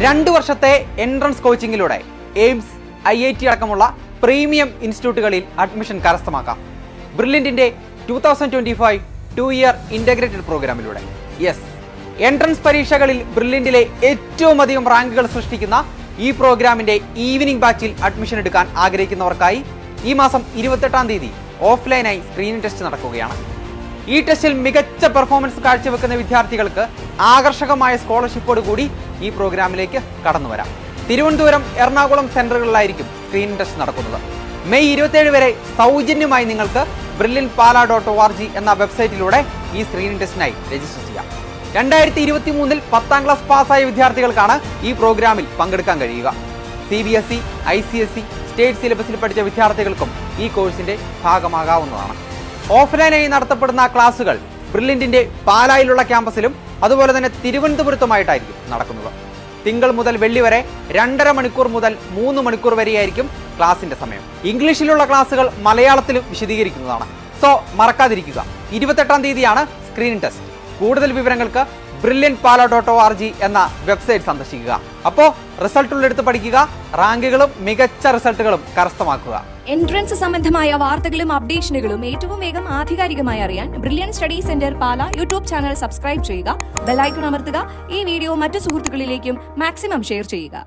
2 വർഷത്തെ entrance കോച്ചിങ്ങിലൂടെ AIIMS, IIT അടക്കമുള്ള premium ഇൻസ്റ്റിറ്റ്യൂട്ടുകളിൽ admission കരസ്ഥമാക്കാം. ബ്രില്യൻറ്റിന്റെ 2025 2-year integrated പ്രോഗ്രാമിലൂടെ. എൻട്രൻസ് പരീക്ഷകളിൽ ബ്രില്യൻറ്റിലെ ഏറ്റവും അധികം റാങ്കുകൾ സൃഷ്ടിക്കുന്ന ഈ പ്രോഗ്രാമിന്റെ ഈവനിംഗ് ബാച്ചിൽ അഡ്മിഷൻ എടുക്കാൻ ആഗ്രഹിക്കുന്നവർക്കായി ഈ മാസം 28-ാം തീയതി ഓഫ്ലൈനായി സ്ക്രീനിംഗ് ടെസ്റ്റ് നടക്കുകയാണ്. ഈ ടെസ്റ്റിൽ മികച്ച പെർഫോമൻസ് കാഴ്ചവെക്കുന്ന വിദ്യാർത്ഥികൾക്ക് ആകർഷകമായ സ്കോളർഷിപ്പോട് കൂടി ഈ പ്രോഗ്രാമിലേക്ക് കടന്നു വരാം. തിരുവനന്തപുരം, എറണാകുളം സെന്ററുകളിലായിരിക്കും സ്ക്രീനിംഗ് ടെസ്റ്റ് നടക്കുന്നത്. മെയ് 27 വരെ സൗജന്യമായി നിങ്ങൾക്ക് brilliantpala.org എന്ന വെബ്സൈറ്റിലൂടെ ഈ സ്ക്രീനിംഗ് ടെസ്റ്റിനായി രജിസ്റ്റർ ചെയ്യാം. 2023-ൽ 10ാം ക്ലാസ് പാസ്സായ വിദ്യാർത്ഥികൾക്കാണ് ഈ പ്രോഗ്രാമിൽ പങ്കെടുക്കാൻ കഴിയുക. CBSE, ICSE, സ്റ്റേറ്റ് സിലബസിൽ പഠിച്ച വിദ്യാർത്ഥികൾക്കും ഈ കോഴ്സിന്റെ ഭാഗമാകാവുന്നതാണ്. ഓഫ്ലൈനായി നടത്തപ്പെടുന്ന ക്ലാസുകൾ ബ്രില്യൻറ്റിന്റെ പാലായിലുള്ള ക്യാമ്പസിലും അതുപോലെ തന്നെ തിരുവനന്തപുരത്തുമായിട്ടായിരിക്കും നടക്കുന്നത്. തിങ്കൾ മുതൽ വെള്ളി വരെ 2.5 മണിക്കൂർ മുതൽ 3 മണിക്കൂർ വരെയായിരിക്കും ക്ലാസിന്റെ സമയം. ഇംഗ്ലീഷിലുള്ള ക്ലാസുകൾ മലയാളത്തിലും വിശദീകരിക്കുന്നതാണ്. സോ മറക്കാതിരിക്കുക. 28-ാം തീയതിയാണ് സ്ക്രീനിംഗ് ടെസ്റ്റ്. കൂടുതൽ വിവരങ്ങൾക്ക് brilliantpala.org എന്ന വെബ്സൈറ്റ് സന്ദർശിക്കുക. അപ്പോൾ റിസൾട്ട് ഉള്ളെടുത്ത് പഠിക്കുക, റാങ്കുകളും മികച്ച റിസൾട്ടുകളും കരസ്ഥമാക്കുക. എൻട്രൻസ് സംബന്ധമായ വാർത്തകളും അപ്ഡേഷനുകളും ഏറ്റവും വേഗം ആധികാരികമായി അറിയാൻ ബ്രില്യൻറ്റ് സ്റ്റഡി സെന്റർ പാല യൂട്യൂബ് ചാനൽ സബ്സ്ക്രൈബ് ചെയ്യുക, ബെൽ ഐക്കൺ അമർത്തുക. ഈ വീഡിയോ മറ്റു സുഹൃത്തുക്കളിലേക്കും മാക്സിമം ഷെയർ ചെയ്യുക.